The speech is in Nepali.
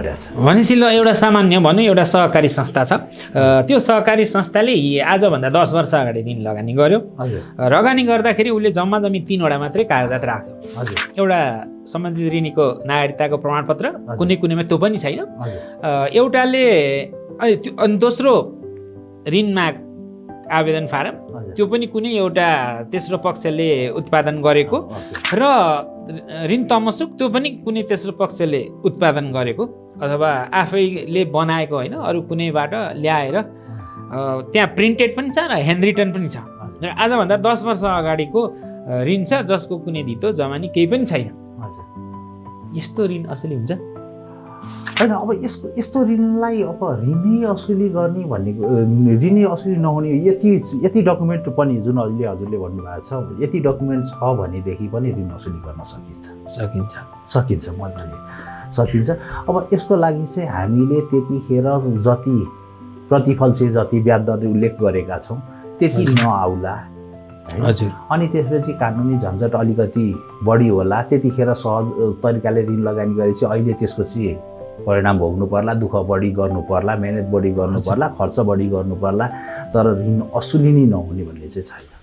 गरिरहेछ। भनेपछि ल एउटा सामान्य भनौँ एउटा सहकारी संस्था छ, त्यो सहकारी संस्थाले आजभन्दा 10 वर्ष अगाडि ऋण लगानी गर्यो। लगानी गर्दाखेरि उसले जम्मा जम्मी 3वटा मात्रै कागजात राख्यो। एउटा सम्बन्धित ऋणीको नागरिकताको प्रमाणपत्र, कुनैमा त्यो पनि छैन। एउटाले अनि दोस्रो ऋणमा आवेदन फारम, त्यो पनि कुनै एउटा तेस्रो पक्षले उत्पादन गरेको, र ऋण तमसुक त्यो पनि कुनै तेस्रो पक्षले उत्पादन गरेको अथवा आफैले बनाएको होइन, अरू कुनैबाट ल्याएर त्यहाँ प्रिन्टेड पनि छ र ह्यान्ड रिटन पनि छ। र आजभन्दा 10 वर्ष अगाडिको ऋण छ जसको कुनै धितो जमानी केही पनि छैन। यस्तो ऋण असली हुन्छ होइन? अब यस्तो ऋणलाई अब ऋणै असुली गर्ने भनेको, ऋणै असुली नहुने यति डकुमेन्ट पनि जुन अहिले हजुरले भन्नुभएको छ, यति डकुमेन्ट छ भनेदेखि पनि ऋण असुली गर्न सकिन्छ मजाले सकिन्छ। अब यसको लागि चाहिँ हामीले त्यतिखेर जति प्रतिफल चाहिँ जति ब्याज दर उल्लेख गरेका छौँ त्यति नआउला। हजुर। अनि त्यसपछि कानुनी झन्झट अलिकति बढी होला। त्यतिखेर सहज तरिकाले ऋण लगानी गरेपछि अहिले त्यसपछि परिणाम भोग्नु पर्ला, दुःख बढी गर्नु पर्ला, मेहनत बढी गर्नु पर्ला, खर्च बढी गर्नु पर्ला, तर ऋण असुली नै नहुने भन्ने चाहिँ छैन।